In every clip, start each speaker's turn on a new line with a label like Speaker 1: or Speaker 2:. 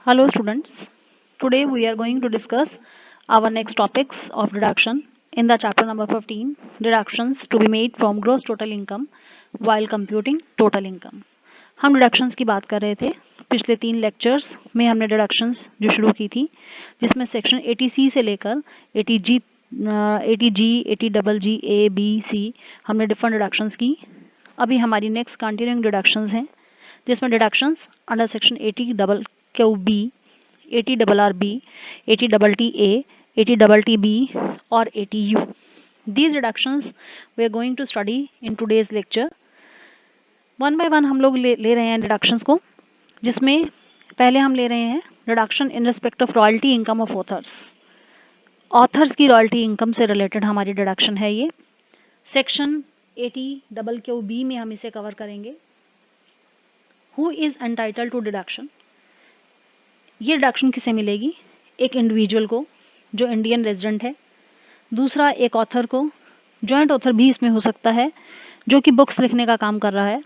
Speaker 1: Hello students, today we are going to discuss our next topics of deduction in the chapter number 15, deductions to be made from gross total income while computing total income. हम deductions की बात कर रहे थे। पिछले 3 lectures में हमने deductions जो शुरू की थी, जिसमें सेक्शन 80C से लेकर 80G, 80G, A, B, C हमने डिफरेंट डिडक्शंस की। अभी हमारी नेक्स्ट कंटिन्यूइंग डिडक्शंस हैं, जिसमें deductions under section 80QB, 80RRB, 80TTA, 80TTB और 80U. These deductions we are going to study in today's lecture. One by one हम लोग ले रहे हैं डिडक्शंस को, जिसमें पहले हम ले रहे हैं deduction in respect of royalty income of authors. Authors की रॉयल्टी इनकम से रिलेटेड हमारी डिडक्शन है ये। सेक्शन 80QB में हम इसे कवर करेंगे। Who is entitled to deduction, ये डिडक्शन किसे मिलेगी? एक इंडिविजुअल को जो इंडियन रेजिडेंट है, दूसरा एक ऑथर को, जॉइंट ऑथर भी इसमें हो सकता है जो कि बुक्स लिखने का काम कर रहा है।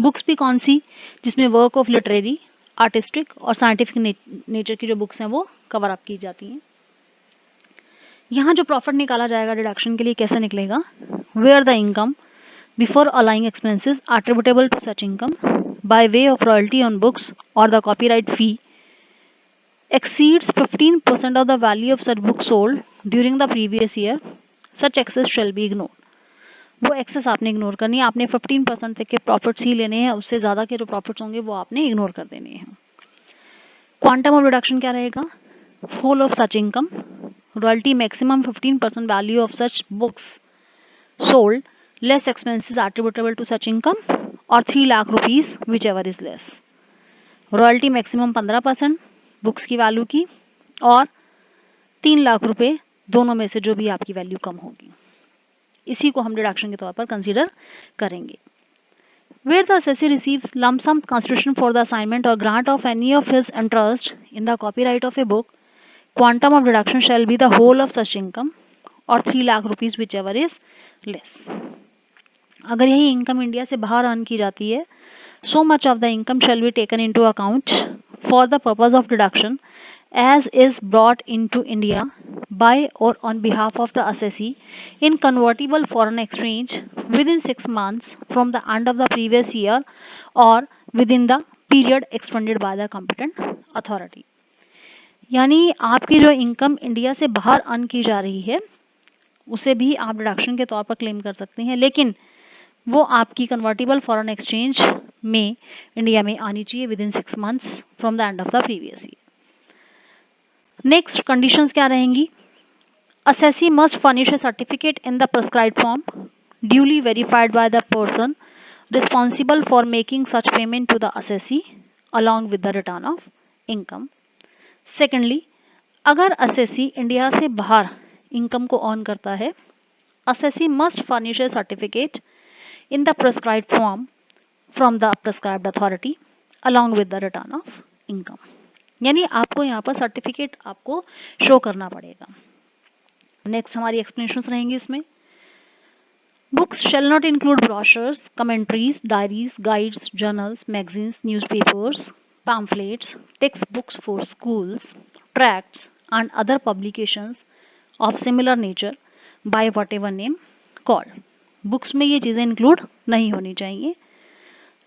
Speaker 1: बुक्स भी कौन सी? जिसमें वर्क ऑफ लिटरेरी, आर्टिस्टिक और साइंटिफिक नेचर की जो बुक्स हैं वो कवर अप की जाती हैं। यहाँ जो प्रॉफिट निकाला जाएगा डिडक्शन के लिए कैसे निकलेगा? Where the income before allowing expenses attributable to such income by way of royalty on books or the copyright fee exceeds 15% of the value of such book sold during the previous year, such excess shall be ignored. वो access आपने ignore करनी है। आपने 15% तक के profits ही लेने हैं, उससे ज़्यादा के जो प्रॉफिट्स होंगे वो आपने इग्नोर कर देने हैं। क्वांटम ऑफ डिडक्शन क्या रहेगा? Whole of such income, royalty maximum 15% value of such books sold less expenses attributable to such income और 3 lakh rupees whichever is less. Royalty maximum 15% books की वैल्यू की और 3 लाख रुपए दोनों में से जो भी आपकी वैल्यू कम होगी, इसी को हम डिडक्शन के तौर पर कंसीडर करेंगे। Where the assessee receives lump sum consideration for the assignment or grant of any of his interest in the copyright of a book, quantum of deduction shall be the whole of such income or 3 lakh rupees whichever is less. अगर यही income India से बाहर earn की जाती है, so much of the income shall be taken into account for the purpose of deduction as is brought into India by or on behalf of the assessee in convertible foreign exchange within 6 months from the end of the previous year or within the period expended by the competent authority. यानी आपकी जो income India से बाहर earn की जा रही है उसे भी आप डिडक्शन के तौर पर क्लेम कर सकते हैं, लेकिन वो आपकी कन्वर्टिबल फॉरेन एक्सचेंज में इंडिया में आनी चाहिए with in 6 months from the end of the previous year. Next conditions क्या रहेंगी? Assessee must furnish a certificate in the prescribed form, duly verified by the person responsible for making such payment to the assessee, along with the return of income. Secondly, अगर assessee India से बाहर income को earn करता है, assessee must furnish a certificate in the prescribed form from the prescribed authority, along with the return of income. यानी आपको यहाँ पर सर्टिफिकेट आपको शो करना पड़ेगा। नेक्स्ट हमारी एक्सप्लेनेशंस रहेंगी इसमें। Books shall not include brochures, commentaries, diaries, guides, journals, magazines, newspapers, pamphlets, text books for schools, tracts and other publications of similar nature by whatever name called. Books में ये चीज़ें include नहीं होनी चाहिए।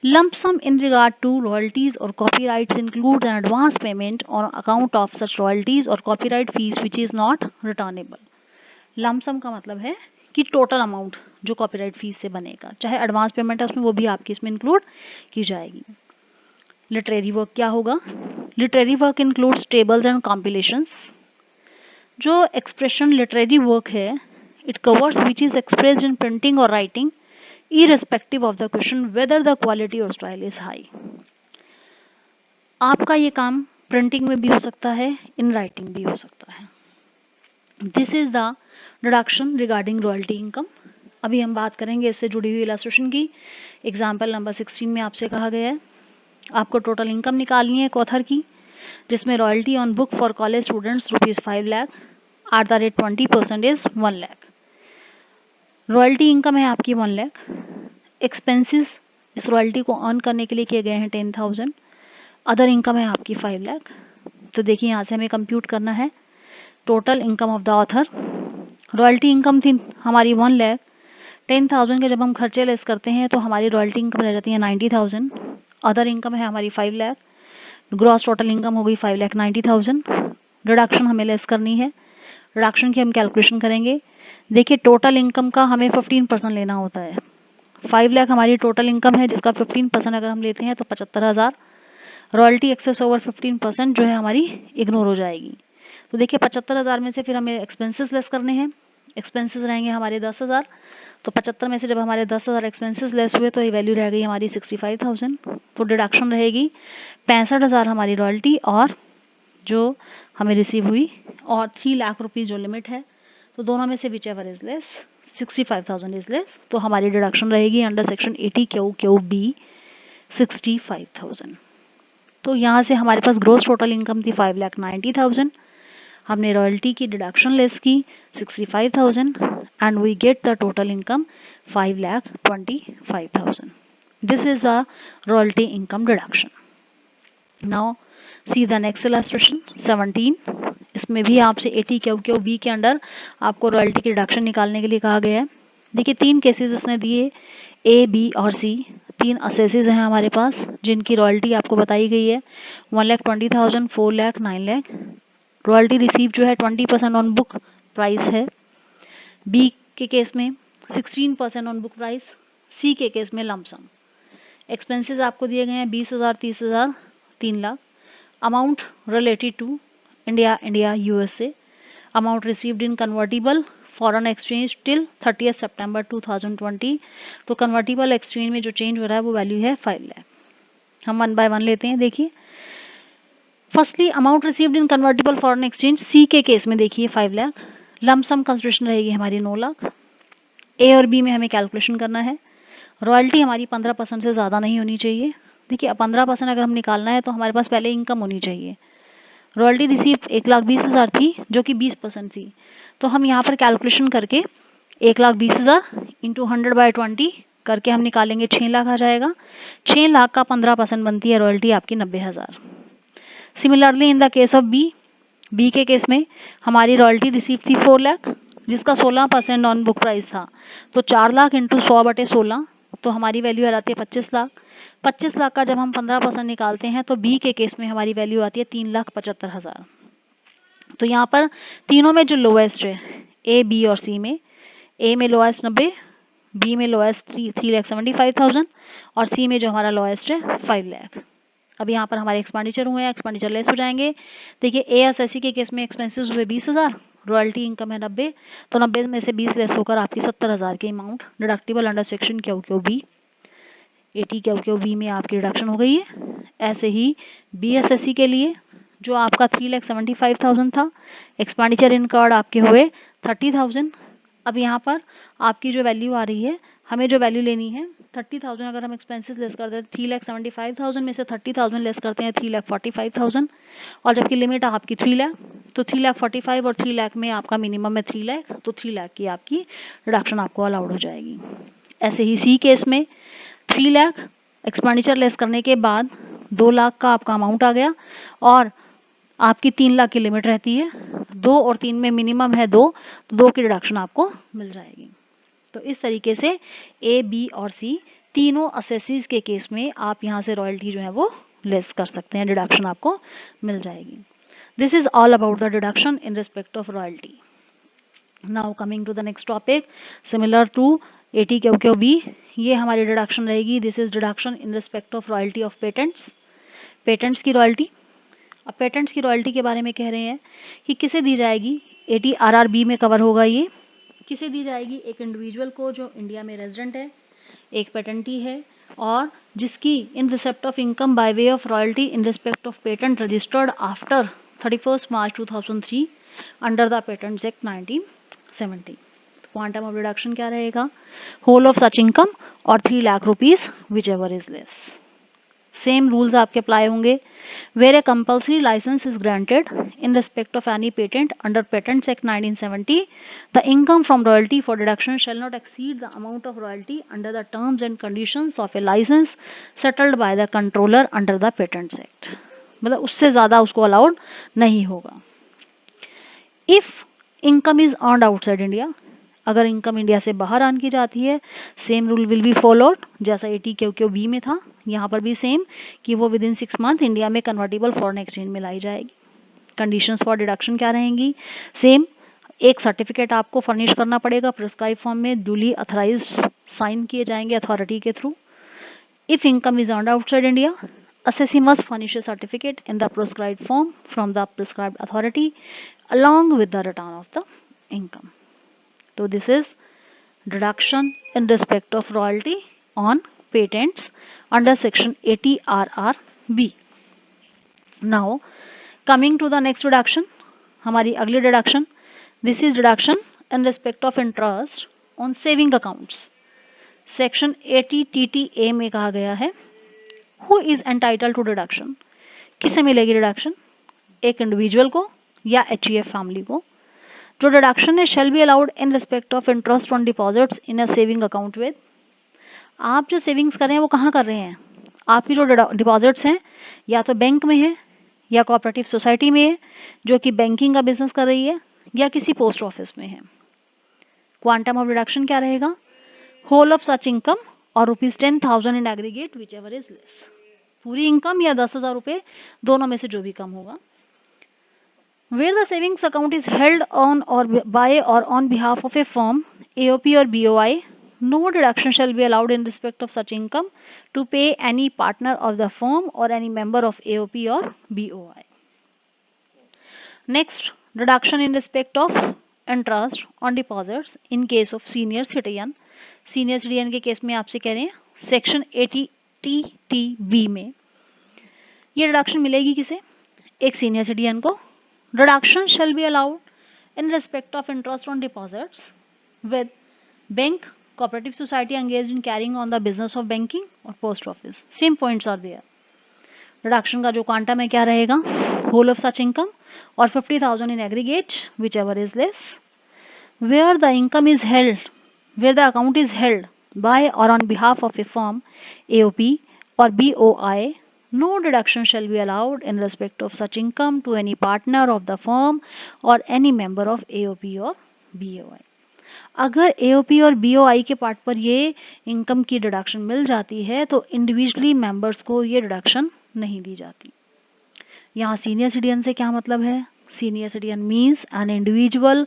Speaker 1: Lump sum in regard to royalties or copyrights includes an advance payment on account of such royalties or copyright fees which is not returnable. Lump sum का मतलब है कि टोटल अमाउंट जो कॉपीराइट फीस से बनेगा, चाहे एडवांस पेमेंट है उसमें, वो भी आपकी इसमें इंक्लूड की जाएगी। लिटरेरी वर्क क्या होगा? Literary work includes tables and compilations. जो एक्सप्रेशन लिटरेरी वर्क है, it covers which is expressed in printing और writing irrespective of the question whether the quality or style is high. आपका ये काम प्रिंटिंग में भी हो सकता है, इन राइटिंग भी हो सकता है। This is the deduction regarding royalty income. अभी हम बात करेंगे इससे जुड़ी हुई इलस्ट्रेशन की। एग्जाम्पल नंबर 16 में आपसे कहा गया है आपको टोटल इनकम निकालनी है एक ऑथर की, जिसमें royalty on book for college students ₹5 lakh at the rate 20% is 1 lakh. Royalty income है आपकी 1 लाख। एक्सपेंसेस इस रॉयल्टी को अर्न करने के लिए किए गए हैं 10,000। अदर इनकम है आपकी 5 लाख। तो देखिए यहाँ से हमें कंप्यूट करना है total income of the author. Royalty income थी हमारी 1,10,000 के जब हम खर्चे लेस करते हैं तो हमारी रॉयल्टी इनकम रह जाती है 90,000। अदर इनकम है हमारी 5 लाख। ग्रॉस टोटल इनकम हो गई 5,90,000। रिडक्शन हमें लेस करनी है। रिडक्शन की हम कैलकुलेशन करेंगे। देखिए टोटल इनकम का हमें 15% लेना होता है। 5 लाख हमारी टोटल इनकम है जिसका 15% अगर हम लेते हैं तो 75,000। रॉयल्टी एक्सेस ओवर 15% जो है हमारी इग्नोर हो जाएगी। तो देखिए 75,000 में से फिर हमें एक्सपेंसेस लेस करने हैं। एक्सपेंसेस रहेंगे हमारे 10,000। तो 75 में से जब हमारे 10,000 एक्सपेंसेस लेस हुए तो ये वैल्यू रह गई हमारी 65,000। तो डिडक्शन रहेगी 65,000 हमारी रॉयल्टी और जो हमें रिसीव हुई और 3 लाख रुपीज़ जो लिमिट है, तो दोनों में से which ever is less 65,000 is less, तो हमारी डिडक्शन रहेगी अंडर सेक्शन 80 क्यू बी 65,000। तो यहाँ से हमारे पास ग्रोस टोटल इनकम थी 5,90,000। हमने रॉयल्टी की डिडक्शन लेस की 65,000 and we get the total income 5,25,000। This is the royalty income deduction. Now see the next illustration 17। इसमें भी आपसे 80 क्यू बी के अंडर आपको रॉयल्टी की डिडक्शन निकालने के लिए कहा गया है। देखिए 3 केसेस इसने दिए, ए बी और सी। 3 असेसिस हैं हमारे पास जिनकी रॉयल्टी आपको बताई गई है 1,20,000, 4 लाख, 9 लाख। रॉयल्टी रिसीव जो है 20% ऑन बुक प्राइस है। बी के केस में 16% ऑन बुक प्राइस। सी के केस में लमसम। एक्सपेंसेस आपको दिए गए हैं 20,000, 30,000, 3 lakh. Amount related to India USA. Amount received in convertible foreign exchange till 30 सितंबर 2020। तो कन्वर्टिबल एक्सचेंज में जो चेंज हो रहा है वो वैल्यू है 5 लाख। हम 1 बाय 1 लेते हैं। देखिए firstly amount received in convertible foreign exchange C के केस में देखिए 5 लाख। लमसम कंसिडरेशन रहेगी हमारी 9 लाख। ए और बी में हमें कैलकुलेशन करना है। रॉयल्टी हमारी 15% से ज़्यादा नहीं होनी चाहिए। देखिए 15% अगर हम निकालना है तो हमारे पास पहले इनकम होनी चाहिए। रॉयल्टी रिसीव 1,20,000 थी जो कि 20% थी। तो हम यहाँ पर कैलकुलेशन करके 1,20,000 इंटू 100/20 करके हम निकालेंगे 6 लाख आ जाएगा। 6 लाख का 15% बनती है रॉयल्टी आपकी 90,000। Similarly in the case of B के केस में हमारी रॉयल्टी रिसीव थी 4 लाख जिसका 16% ऑन बुक प्राइस था। तो 4 लाख इंटू 100/16 तो हमारी वैल्यू आ जाती है 25 लाख। 25 लाख का जब हम 15% निकालते हैं तो बी के केस में हमारी वैल्यू आती है 3,75,000। तो यहाँ पर तीनों में जो लोएस्ट है ए बी और सी में, ए में लोएस्ट 90, बी में लोएस्ट 3,75,000 और सी में जो हमारा लोएस्ट है 5 लाख। अब यहाँ पर हमारे एक्सपेंडिचर हुए हैं, एक्सपेंडिचर लेस हो जाएंगे। देखिए ए एस एस सी के केस में एक्सपेंसेस हुए 20,000, रॉयल्टी इनकम है 90, तो 90 में से 20 लेस होकर आपकी 70,000 की amount deductible under section Q B 80 Q B में आपकी डिडक्शन हो गई है। ऐसे ही बी एस एस सी के लिए जो आपका 3,75,000 था, एक्सपेंडिचर इनकर्ड आपके हुए 30,000। अब यहाँ पर आपकी जो वैल्यू आ रही है, हमें जो वैल्यू लेनी है 30,000 अगर हम एक्सपेंसेस लेस करते हैं 3,75,000 में से 30,000 लेस करते हैं 3,45,000 और जबकि लिमिट आपकी 3 लाख, तो 3,45,000 और 3 लाख में आपका मिनिमम है 3 लाख, तो 3 लाख की आपकी रिडक्शन आपको अलाउड हो जाएगी। ऐसे ही सी केस में 3 लाख एक्सपेंडिचर लेस करने के बाद 2 लाख का आपका अमाउंट आ गया और आपकी 3 लाख की लिमिट रहती है। 2 और 3 में मिनिमम है 2, तो 2 की रिडक्शन आपको मिल जाएगी। तो इस तरीके से ए बी और सी तीनों असेसीज के केस में आप यहाँ से रॉयल्टी जो है वो लेस कर सकते हैं, डिडक्शन आपको मिल जाएगी। This is all about the deduction in respect of royalty. Now coming to the next topic similar to 80 Q B, ये हमारी डिडक्शन रहेगी। This is deduction in respect of royalty of patents. Patents की royalty, अब patents की royalty के बारे में कह रहे हैं कि किसे दी जाएगी। 80 RRB में कवर होगा ये। किसे दी जाएगी? एक इंडिविजुअल को जो इंडिया में रेजिडेंट है, एक पेटेंटी है और जिसकी in receipt of income by way of royalty in respect of patent registered after 31 March 2003 under the Patents Act 1970। Quantum of deduction क्या रहेगा? होल ऑफ सच इनकम और 3 lakh rupees whichever is less. Same rules आपके apply होंगे। Where a compulsory license is granted in respect of any patent under Patents Act 1970, the income from royalty for deduction shall not exceed the amount of royalty under the terms and conditions of a license settled by the controller under the Patents Act. मतलब उससे ज़्यादा उसको allowed नहीं होगा। If income is earned outside India, अगर income India से बाहर earn की जाती है, same rule will be followed, जैसा 80 क्यू बी में था, यहाँ पर भी सेम कि वो विद इन 6 मंथ इंडिया में कन्वर्टेबल फॉरेन एक्सचेंज में लाई जाएगी। कंडीशंस फॉर डिडक्शन क्या रहेंगी? सेम, एक सर्टिफिकेट आपको फर्निश करना पड़ेगा प्रिस्क्राइब फॉर्म में, ड्यूली अथराइज्ड साइन किए जाएंगे अथॉरिटी के through. If income is earned outside India, assessee must furnish a certificate in the prescribed form from the prescribed authority along with the return of the income. So this is deduction in respect of royalty on patents under section 80 RRB. Now coming to the next deduction, हमारी अगली deduction, this is deduction in respect of interest on saving accounts. Section 80 TTA में कहा गया है Who is entitled to deduction? किसे मिलेगी deduction? एक individual को या HUF फैमिली को। जो डिडक्शन है shall be allowed in respect of interest on deposits in a saving account with, आप जो सेविंग्स कर रहे हैं वो कहाँ कर रहे हैं? आपकी जो डिपॉजिट्स हैं या तो बैंक में है या कोऑपरेटिव सोसाइटी में है जो कि बैंकिंग का बिजनेस कर रही है, या किसी पोस्ट ऑफिस में है। क्वांटम ऑफ डिडक्शन क्या रहेगा? होल ऑफ सच इनकम और ₹10,000 इन aggregate whichever is less, पूरी इनकम या 10,000 रुपये, दोनों में से जो भी कम होगा। Where the savings account is held on or by or on behalf of a firm, AOP or BOI, no deduction shall be allowed in respect of such income to pay any partner of the firm or any member of AOP or BOI. Next, deduction in respect of interest on deposits in case of senior citizen. Senior citizen के case में आपसे कह रहे हैं section 80 TTB में ये deduction मिलेगी किसे? एक सीनियर सिटीजन को। Deduction shall be allowed in respect of interest on deposits with bank, cooperative society engaged in carrying on the business of banking और post office. Same points are there. Deduction का जो quantum है क्या रहेगा? Whole of such income और 50,000 in aggregate whichever is less. Where the income is held, where the account is held by और on behalf of a firm, AOP or BOI, no deduction shall be allowed in respect of such income to any partner of the firm or any member of AOP or BOI. अगर AOP और BOI के part पर ये income की deduction मिल जाती है तो individually members को ये डिडक्शन नहीं दी जाती। यहाँ सीनियर सिटीजन से क्या मतलब है? Senior citizen means an individual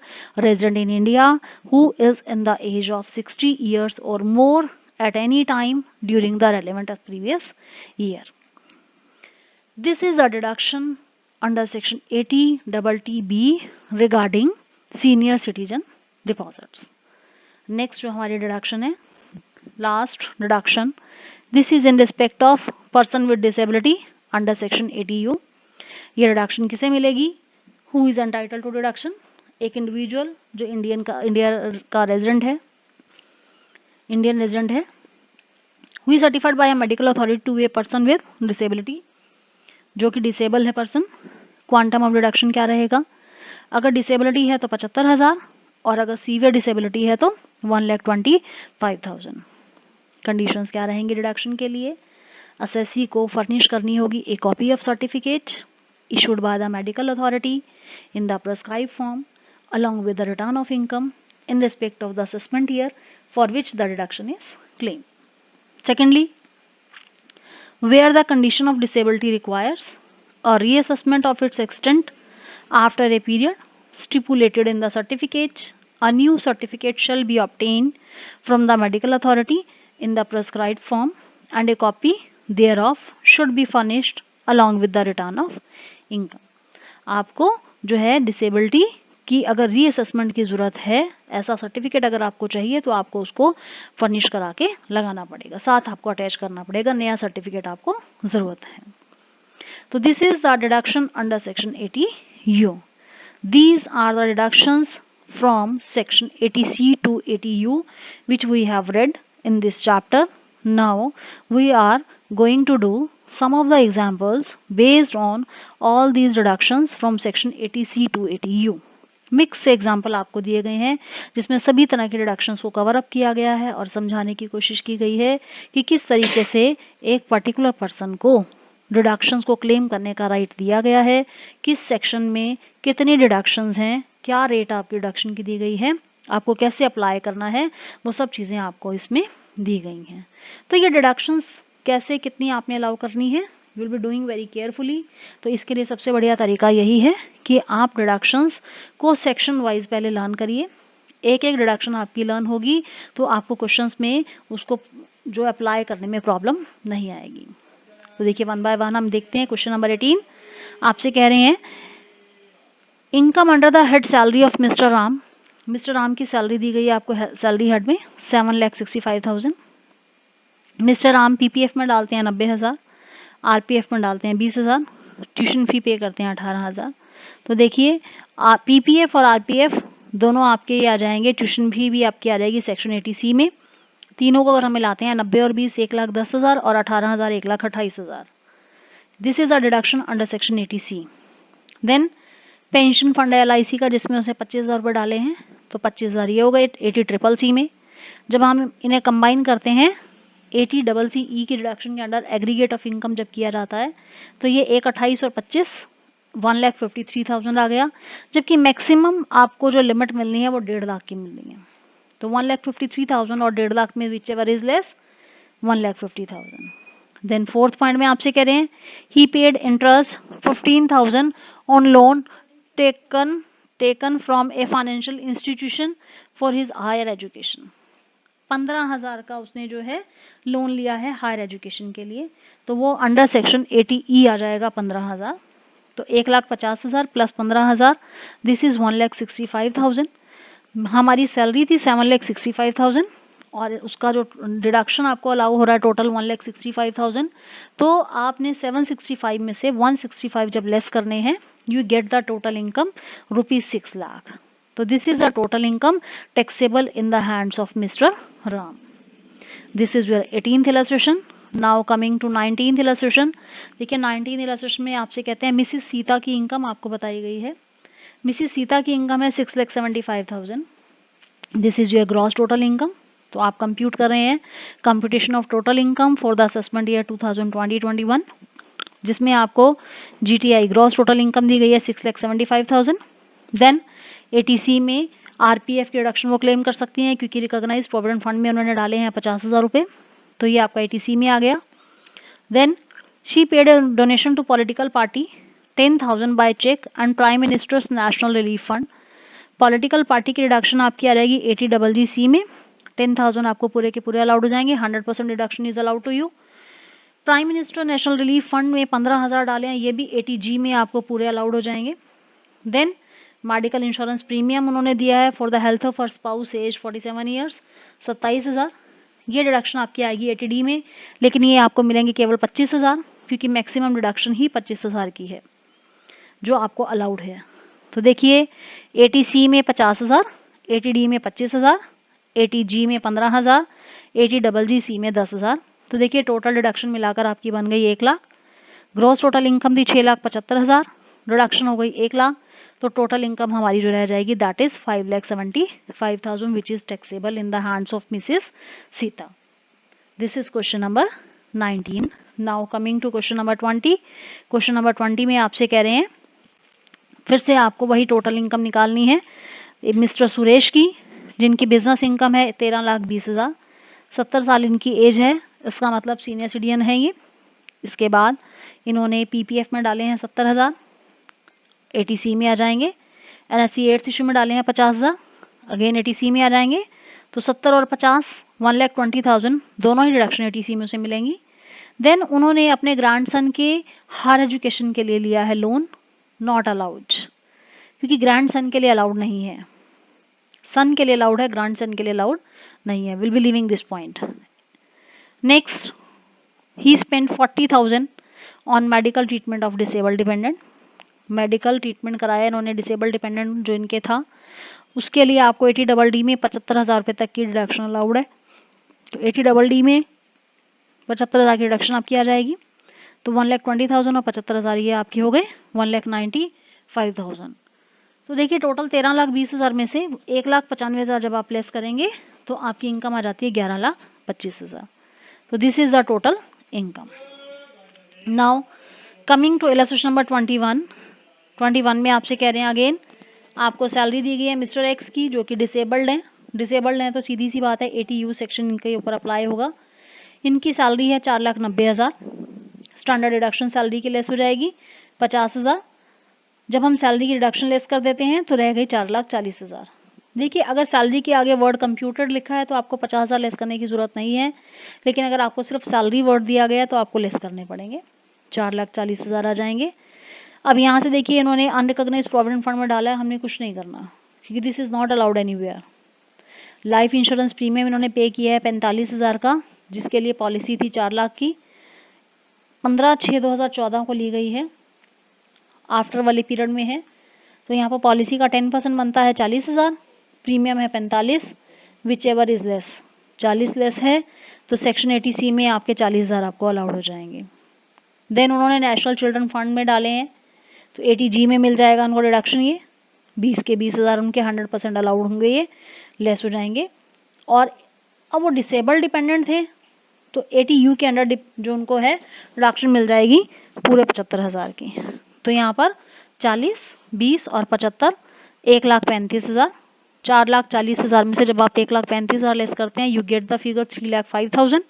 Speaker 1: resident in India who is in the age of 60 years or more at any time during the relevant previous year. This is a deduction under section 80 TTB regarding senior citizen deposits. Next जो हमारी deduction है, last deduction, this is in respect of person with disability under section 80U. ये deduction किसे मिलेगी? Who is entitled to deduction? एक individual जो India का resident है, इंडियन रेजिडेंट है, who is certified by a medical authority to a person with disability, जो कि डिसेबल है पर्सन। क्वांटम ऑफ डिडक्शन क्या रहेगा? अगर डिसेबिलिटी है तो 75,000 और अगर सीवियर डिसेबिलिटी है तो 1,25,000। कंडीशंस क्या रहेंगी डिडक्शन के लिए? असेसी को फर्निश करनी होगी ए copy of certificate issued by the medical authority in the prescribed form along with the return of income in respect of the assessment year for which the deduction is claimed. Secondly, where the condition of disability requires a reassessment of its extent after a period stipulated in the certificate, a new certificate shall be obtained from the medical authority in the prescribed form and a copy thereof should be furnished along with the return of income. आपको जो है disability की अगर reassessment की ज़रूरत है, ऐसा certificate अगर आपको चाहिए तो आपको उसको फर्निश करा के लगाना पड़ेगा, साथ आपको अटैच करना पड़ेगा, नया सर्टिफिकेट आपको ज़रूरत है। तो this is the deduction under section 80U. These are the deductions from section 80C to 80U which we have read in this chapter. Now we are going to do some of the examples based on all these deductions from section 80C to 80U. Mix से example आपको दिए गए हैं जिसमें सभी तरह के deductions को कवर अप किया गया है और समझाने की कोशिश की गई है कि किस तरीके से एक पर्टिकुलर पर्सन को डिडक्शंस को क्लेम करने का राइट दिया गया है, किस सेक्शन में कितनी डिडक्शंस हैं, क्या रेट आपकी डिडक्शन की दी गई है, आपको कैसे अप्लाई करना है, वो सब चीज़ें आपको इसमें दी गई हैं। तो ये डिडक्शंस कैसे कितनी आपने अलाउ करनी है, will be doing very carefully. तो इसके लिए सबसे बढ़िया तरीका यही है कि आप डिडक्शंस को सेक्शन वाइज पहले लर्न करिए। एक एक डिडक्शन आपकी लर्न होगी तो आपको क्वेश्चंस में उसको जो अप्लाई करने में प्रॉब्लम नहीं आएगी। तो देखिए वन बाय वन हम देखते हैं। क्वेश्चन नंबर 18 आपसे कह रहे हैं income under the head salary of mister Ram. Mister Ram की सैलरी दी गई है आपको सैलरी हेड में 7,65,000। मिस्टर राम पीपीएफ में डालते हैं 90,000, आरपीएफ में डालते हैं 20,000, ट्यूशन फी पे करते हैं 18,000। तो देखिए पीपीएफ और आरपीएफ दोनों आपके आ जाएंगे, ट्यूशन फी भी आपकी आ जाएगी सेक्शन 80C में। तीनों को अगर हम मिलाते हैं 90 और 20 1,10,000 और 18,000 1,28,000। This is a deduction under section 80C। Then pension fund है LIC का जिसमें उसे 25,000 रुपये डाले हैं, तो 25,000 ये हो गए 80CCC में। जब हम इन्हें कंबाइन करते हैं 80CCE की डिडक्शन के अंडर एग्रीगेट ऑफ इनकम जब किया जाता है तो ये 1,28 और 25 1,53,000 आ गया, जबकि मैक्सिमम आपको जो लिमिट मिलनी है वो 1.5 लाख की मिलनी है। तो 1,53,000 और 1.5 लाख में whichever is less 1,50,000। Then fourth point में आपसे कह रहे हैं he paid interest 15,000 on loan taken from a financial institution for his higher education. 15,000 का उसने जो है लोन लिया है हायर एजुकेशन के लिए, तो वो अंडर सेक्शन 80E आ जाएगा 15,000। तो 1,50,000 प्लस 15,000 दिस इज 1,65,000। हमारी सैलरी थी 7,65,000 और उसका जो डिडक्शन आपको अलाउ हो रहा है टोटल 1,65,000। तो आपने 765 में से 165 जब लेस करने हैं you get the total income rupees 6 lakh. So this is the total income taxable in the hands of Mr. Ram. This is your 18th illustration. Now coming to 19th illustration. देखिए 19th illustration में आपसे कहते हैं Mrs Sita की income आपको बताई गई है। मिसिस सीता की इनकम है 6,75,000। This is your gross total income. तो आप कंप्यूट कर रहे हैं computation of total income for the assessment year 2020-21 जिसमें आपको GTI ग्रॉस टोटल इनकम दी गई है 6,75,000। देन 80C में RPF की डिडक्शन वो क्लेम कर सकती हैं क्योंकि रिकॉग्नाइज प्रोविडेंट फंड में उन्होंने डाले हैं 50,000 रुपये, तो ये आपका 80C में आ गया। Then she paid donation to political party 10,000 by cheque and prime minister's national relief fund. Political party की डिडक्शन आपकी आ जाएगी 80CC में। 10,000 आपको पूरे के पूरे अलाउड हो जाएंगे, 100% deduction is allowed to you. Prime minister national relief fund में 15,000 डाले हैं, ये भी 80G में आपको पूरे अलाउड हो जाएंगे। देन मेडिकल इंश्योरेंस प्रीमियम उन्होंने दिया है for the health of her spouse age 47 years 27,000। ये डिडक्शन आपकी आएगी 80D में, लेकिन ये आपको मिलेंगे केवल 25,000 क्योंकि मैक्सिमम डिडक्शन ही 25,000 की है जो आपको अलाउड है। तो देखिए 80C में 50,000, 80D में 25,000, 80G में 15,000, 80CCC में 10,000। तो देखिए टोटल डिडक्शन मिलाकर आपकी बन गई 1 लाख। ग्रॉस टोटल इनकम थी 6,75,000, डिडक्शन हो गई 1 लाख, तो टोटल इनकम हमारी जो रह जाएगी that is 5,75,000 which is taxable in the hands of Mrs Sita. This is question number 19। Now coming to question number 20। Question number 20 में आपसे कह रहे हैं फिर से आपको वही टोटल इनकम निकालनी है मिस्टर सुरेश की, जिनकी बिजनेस इनकम है 13,20,000, 70 साल इनकी एज है, इसका मतलब सीनियर सिटीजन है ये। इसके बाद इन्होंने PPF में डाले हैं 70,000, 80C में आ जाएंगे। NSE 8th इशू में डाले हैं 50,000, अगेन 80C में आ जाएंगे। तो 70 और 50 1,20,000 दोनों ही डिडक्शन 80C में से मिलेंगी। देन उन्होंने अपने ग्रैंडसन के हायर एजुकेशन के लिए लिया है लोन, नॉट अलाउड क्योंकि ग्रैंडसन के लिए अलाउड नहीं है, सन के लिए अलाउड है, ग्रैंडसन के लिए अलाउड नहीं है। Will be living this point. Next he spend 40,000 on medical treatment of disabled dependent. Medical treatment कराया इन्होंने डिसेबल्ड डिपेंडेंट जो इनके था, उसके लिए आपको 80DD में 75,000 रुपये तक की डिडक्शन अलाउड है। तो 80DD में 75,000 की डिडक्शन आपकी आ जाएगी। तो 1,20,000 और 75,000 ये आपकी हो गए 1,95,000। तो देखिए टोटल 13,20,000 में से 1,95,000 जब आप लेस करेंगे तो आपकी इनकम आ जाती है 11,25,000। तो this is the total income. Now coming to illustration number 21 में आपसे कह रहे हैं अगेन आपको सैलरी दी गई है मिस्टर एक्स की जो कि डिसेबल्ड है तो सीधी सी बात है 80U सेक्शन इनके ऊपर अप्लाई होगा। इनकी सैलरी है 4,90,000। स्टैंडर्ड डिडक्शन सैलरी की लेस हो जाएगी 50,000। जब हम सैलरी की डिडक्शन लेस कर देते हैं तो रह गई 4,40,000। देखिए अगर सैलरी के आगे वर्ड कंप्यूटर लिखा है तो आपको 50,000 लेस करने की जरूरत नहीं है, लेकिन अगर आपको सिर्फ सैलरी वर्ड दिया गया है तो आपको लेस करने पड़ेंगे, 4,40,000 आ जाएंगे। अब यहाँ से देखिए इन्होंने अनरिकॉग्नाइज प्रोविडेंट फंड में डाला है, हमने कुछ नहीं करना क्योंकि this is not allowed anywhere. Life insurance premium इन्होंने पे किया है 45,000 का, जिसके लिए पॉलिसी थी 4 लाख की, 15/6/2014 को ली गई है, आफ्टर वाले पीरियड में है। तो यहाँ पर पॉलिसी का 10% बनता है 40,000, प्रीमियम है 45, which ever is less, 40 less है तो सेक्शन 80C में आपके 40,000 आपको अलाउड हो जाएंगे। देन उन्होंने नेशनल चिल्ड्रन फंड में डाले हैं तो 80G में मिल जाएगा उनको डिडक्शन, ये 20 के 20,000 उनके 100% अलाउड होंगे, ये लेस हो जाएंगे। और अब वो डिसेबल डिपेंडेंट थे तो 80U के अंडर जो उनको है डिडक्शन मिल जाएगी पूरे 75,000 की। तो यहाँ पर 40, 20 और 75, 1,35,000। 4,40,000 में से जब आप 1,35,000 लेस करते हैं यू गेट द फिगर 3,05,000।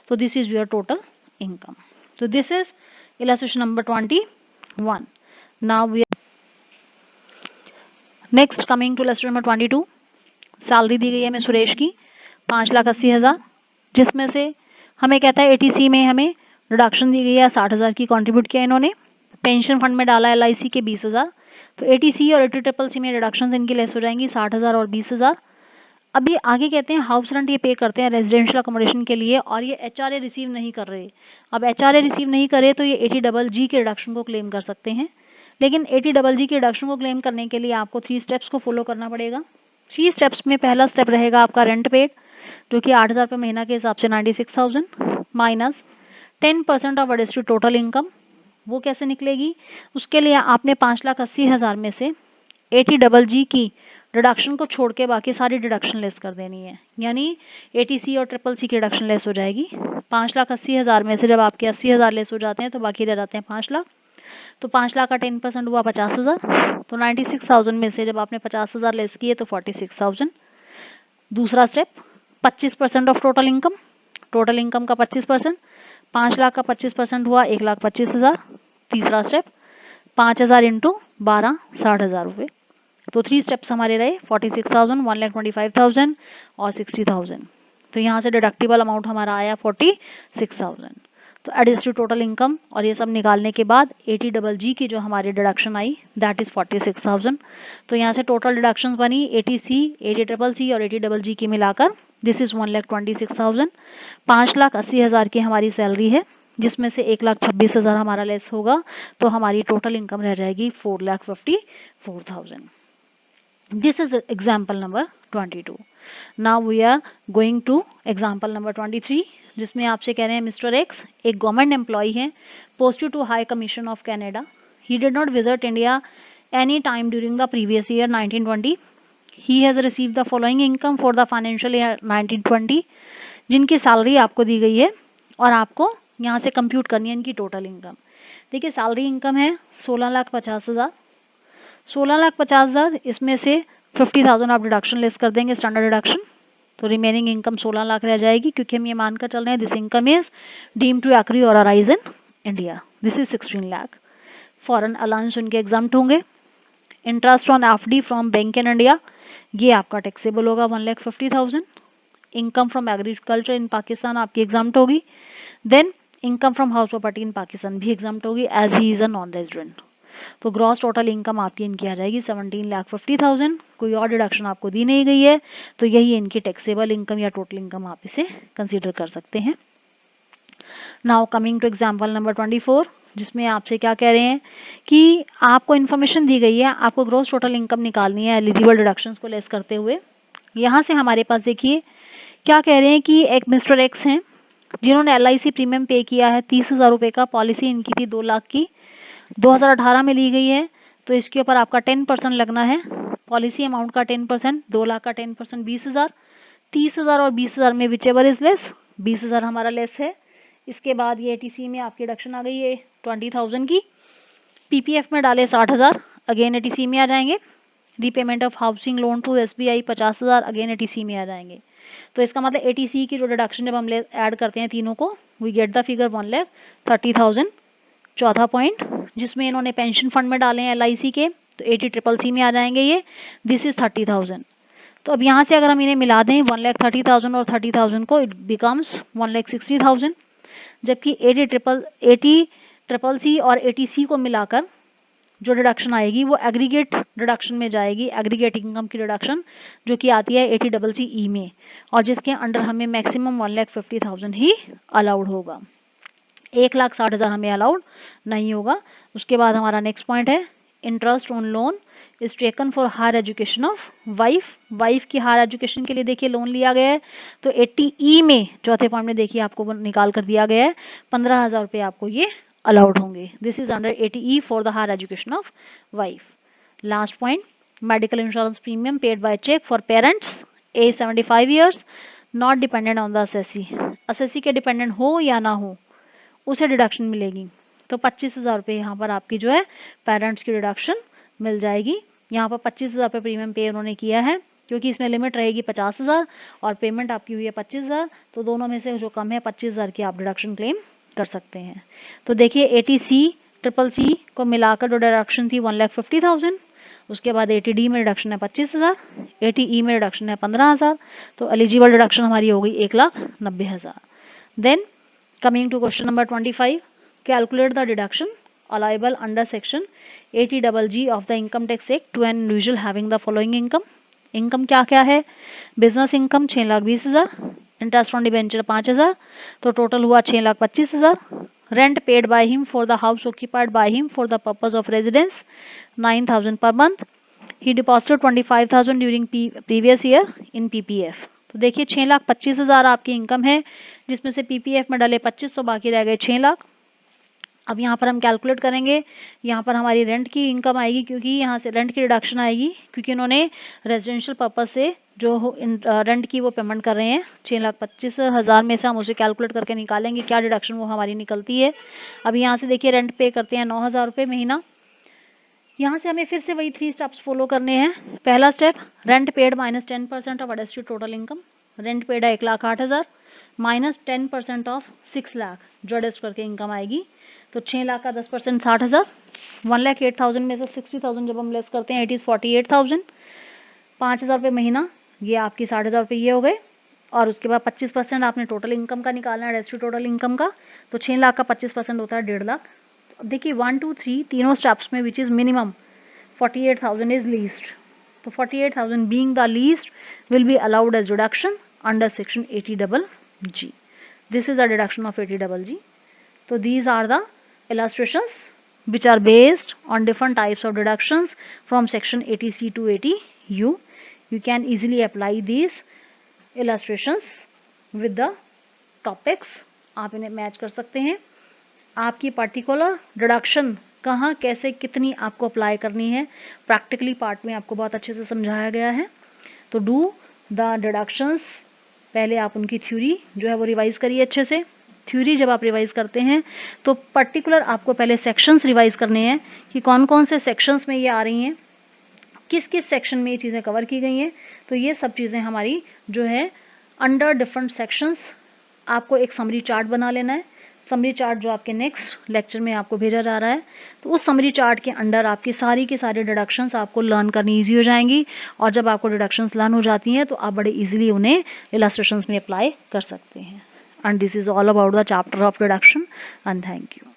Speaker 1: तो this is your total income. तो this is illustration number 21। Now we next coming to illustration number 22। Salary दी गई है हमें सुरेश की 5,80,000, जिसमें से हमें कहता है 80C में हमें रिडक्शन दी गई है 60,000 की कंट्रीब्यूट किया इन्होंने। पेंशन फंड में डाला LIC के 20,000, तो 80C और 80CCC में रिडक्शन इनकी लेस हो जाएंगी 60,000 और 20,000। अभी आगे कहते हैं हाउस रेंट ये पे करते हैं रेजिडेंशियल अकोमोडेशन के लिए और ये HRA रिसीव नहीं कर रहे। अब HRA रिसीव नहीं करे तो ये 80GG के रिडक्शन को क्लेम कर सकते हैं, लेकिन 80GG के रिडक्शन को क्लेम करने के लिए आपको 3 स्टेप्स को फॉलो करना पड़ेगा। 3 स्टेप्स में पहला स्टेप रहेगा आपका रेंट पेड, जो कि 8,000 रुपये महीना के हिसाब से 96,000 माइनस 10% ऑफ अडिस्ट्री टोटल इनकम। वो कैसे निकलेगी, उसके लिए आपने 5,80,000 में से 80GG की डिडक्शन को छोड़ के बाकी सारी डिडक्शन लेस कर देनी है, यानी 80C और CCC की डिडक्शन लेस हो जाएगी। 5,80,000 में से जब आपके 80,000 लेस हो जाते हैं तो बाकी रह जाते हैं 5 लाख। तो 5 लाख का 10% हुआ 50,000। तो 96,000 में से जब आपने 50,000 लेस किए तो 46,000। दूसरा स्टेप 25% ऑफ टोटल इनकम का 25%, 5 लाख का 25% हुआ 1,25,000। तीसरा स्टेप 5,000 इंटू 12, 60,000 रुपये। तो 3 स्टेप्स हमारे रहे 46,000, 1,25,000 और 60,000। तो यहाँ से डिडक्टिबल अमाउंट हमारा आया 46,000। तो एडिस्ट्री टोटल इनकम और ये सब निकालने के बाद 80GG की जो हमारी डिडक्शन आई दैट इज 46,000। तो यहाँ से टोटल डिडक्शन बनी 80C, 80CCC और 80GG की मिलाकर दिस इज 1,26,000। 5,80,000 की हमारी सैलरी है, जिसमें से 1,26,000 हमारा लेस होगा, तो हमारी टोटल इनकम रह जाएगी 4,54,000। This is example number 22. Now we are going to example number 23, जिसमें आपसे कह रहे हैं मिस्टर एक्स एक गवर्नमेंट एम्प्लॉय है posted to high commission of Canada. He did not visit India any time during the previous year 1920। He has receive the following income for the financial year 1920, जिनकी salary आपको दी गई है और आपको यहाँ से कंप्यूट करनी है इनकी टोटल इनकम। देखिए सैलरी इनकम है 16,50,000, 16,50,000, इसमें से 50,000 आप डिडक्शन लेस कर देंगे स्टैंडर्ड डिडक्शन, तो रिमेनिंग इनकम 16 लाख रह जाएगी, क्योंकि हम ये मानकर चल रहे हैं this income is deem to accrue और arise in India. This is 16 lakh. Foreign allowance उनके एग्जाम्प्ट होंगे। Interest on FD from bank in India ये आपका टैक्सेबल होगा 1,50,000। Income from agriculture in Pakistan आपकी एग्जाम्प्ट होगी। Then income from house property in Pakistan भी exempt होगी as he is a non resident. तो ग्रॉस टोटल इनकम आपकी इनकी आ जाएगी 17,50,000। कोई और डिडक्शन आपको दी नहीं गई है, तो यही इनकी टैक्सेबल इनकम या टोटल इनकम आप इसे कंसीडर कर सकते हैं। Now coming to example number 24, जिसमें आपसे क्या कह रहे हैं कि आपको इन्फॉर्मेशन दी गई है, आपको ग्रॉस टोटल इनकम निकालनी है एलिजिबल डिडक्शंस को लेस करते हुए। यहाँ से हमारे पास देखिए क्या कह रहे हैं कि एक मिस्टर एक्स हैं जिन्होंने LIC प्रीमियम पे किया है 30,000 रुपये का। पॉलिसी इनकी थी 2 लाख की, 2018 में ली गई है, तो इसके ऊपर आपका 10% लगना है। पॉलिसी अमाउंट का 10%, 2 लाख का 10% 20,000, 30,000 और 20,000 में विच एवर इज लेस, 20,000 हमारा लेस है। इसके बाद ये ATC में आपकी डिडक्शन आ गई है 20,000 की, PPF में डाले 60,000, अगेन ATC में आ जाएंगे। Repayment of housing loan to SBI 50,000, again ATC में आ जाएंगे। तो इसका मतलब ATC की जो डिडक्शन जब हम ऐड करते हैं तीनों को, वी गेट द फिगर 1,30,000। चौथा पॉइंट जिसमें इन्होंने पेंशन फंड में डाले हैं LIC के, तो 80CCC में आ जाएंगे ये, दिस इज 30,000। तो अब यहाँ से अगर हम इन्हें मिला दें 1,30,000 और 30,000 को, इट बिकम्स 1,60,000। जबकि 80CCC और ATC को मिलाकर जो डिडक्शन आएगी वो एग्रीगेट डिडक्शन में जाएगी, एग्रीगेट इनकम की डिडक्शन जो कि आती है 80CCE में, और जिसके अंडर हमें मैक्सिमम 1,50,000 ही अलाउड होगा, 1,60,000 हमें अलाउड नहीं होगा। उसके बाद हमारा नेक्स्ट पॉइंट है interest on loan is taken for higher education of wife की हायर एजुकेशन के लिए देखिए लोन लिया गया है। तो 80E में चौथे पॉइंट में देखिए आपको निकाल कर दिया गया है 15,000 रुपये आपको ये अलाउड होंगे। This is under 80E for the higher education of wife. Last point, medical insurance premium paid by cheque for parents age 75 years not dependent on the assessee के डिपेंडेंट हो या ना हो उसे डिडक्शन मिलेगी। तो 25,000 रुपये यहाँ पर आपकी जो है पेरेंट्स की डिडक्शन मिल जाएगी। यहाँ पर 25,000 रुपये प्रीमियम पे उन्होंने किया है, क्योंकि इसमें लिमिट रहेगी 50,000 और पेमेंट आपकी हुई है 25,000, तो दोनों में से जो कम है 25,000 की आप डिडक्शन क्लेम कर सकते हैं। तो देखिए ATC-CCC को मिलाकर जो डिडक्शन थी 1,50,000, उसके बाद 80D में डिडक्शन है 25,000, 80E में डिडक्शन है 15,000, तो एलिजिबल डिडक्शन हमारी हो गई 1,90,000। Then coming to question number 25, calculate the deduction allowable under section 80GG of the income tax act to an individual having the following income। Income क्या क्या है? Business income 6,20,000, interest on debenture 5,000, तो total हुआ 6,25,000। Rent paid by him for the house occupied by him for the purpose of residence 9,000 per month. He deposited 25,000 during previous year in PPF। तो देखिए 6,25,000 आपकी income है, जिसमें से PPF में डाले 25, तो बाकी रह गए 6 लाख। अब यहाँ पर हम कैलकुलेट करेंगे, यहाँ पर हमारी रेंट की इनकम आएगी, क्योंकि यहाँ से रेंट की डिडक्शन आएगी, क्योंकि उन्होंने रेजिडेंशियल पर्पज से जो रेंट की वो पेमेंट कर रहे हैं। 6,25,000 में से हम उसे कैलकुलेट करके निकालेंगे क्या डिडक्शन वो हमारी निकलती है। अब यहाँ से देखिए रेंट पे करते हैं 9,000 रुपये महीना। यहाँ से हमें फिर से वही 3 स्टेप्स फॉलो करने हैं। पहला step, rent paid minus 10% of adjusted total income. Rent paid है 1,08,000 माइनस 10% ऑफ 6 लाख जो एडजस्ट करके इनकम आएगी। तो 6 लाख का 10% 60,000, 1,08,000 में से 60,000 जब हम लेस करते हैं इट इज़ 48,000। 5,000 रुपये महीना, ये आपकी 60,000 रुपये ये हो गए। और उसके बाद 25% आपने टोटल इनकम का निकालना है, एडजस्टेड टोटल इनकम का। तो 6 लाख का 25% होता है 1.5 लाख। अब देखिए 1, 2, 3 तीनों स्टेप्स में which is minimum 48,000 is least. तो 48,000 being the least will be allowed as deduction under section 80GG. This is a deduction of 80GG. So these are the illustrations which are based on different types of deductions from section 80C to 80U. You can easily apply these illustrations with the topics. आप इन्हें match कर सकते हैं। आपकी particular deduction कहाँ कैसे कितनी आपको अप्लाई करनी है, प्रैक्टिकली पार्ट में आपको बहुत अच्छे से समझाया गया है। तो डू द डिडक्शंस, पहले आप उनकी थ्योरी जो है वो रिवाइज करिए अच्छे से। थ्योरी जब आप रिवाइज करते हैं तो पर्टिकुलर आपको पहले सेक्शंस रिवाइज करने हैं कि कौन कौन से सेक्शंस में ये आ रही हैं, किस किस सेक्शन में ये चीज़ें कवर की गई हैं। तो ये सब चीज़ें हमारी जो है अंडर डिफरेंट सेक्शंस, आपको एक समरी चार्ट बना लेना है। समरी चार्ट जो आपके नेक्स्ट लेक्चर में आपको भेजा जा रहा है, तो उस समरी चार्ट के अंडर आपकी सारी की सारी डिडक्शंस आपको लर्न करनी इजी हो जाएंगी। और जब आपको डिडक्शंस लर्न हो जाती हैं तो आप बड़े इजीली उन्हें इलस्ट्रेशंस में अप्लाई कर सकते हैं। And this is all about the chapter of deduction and thank you.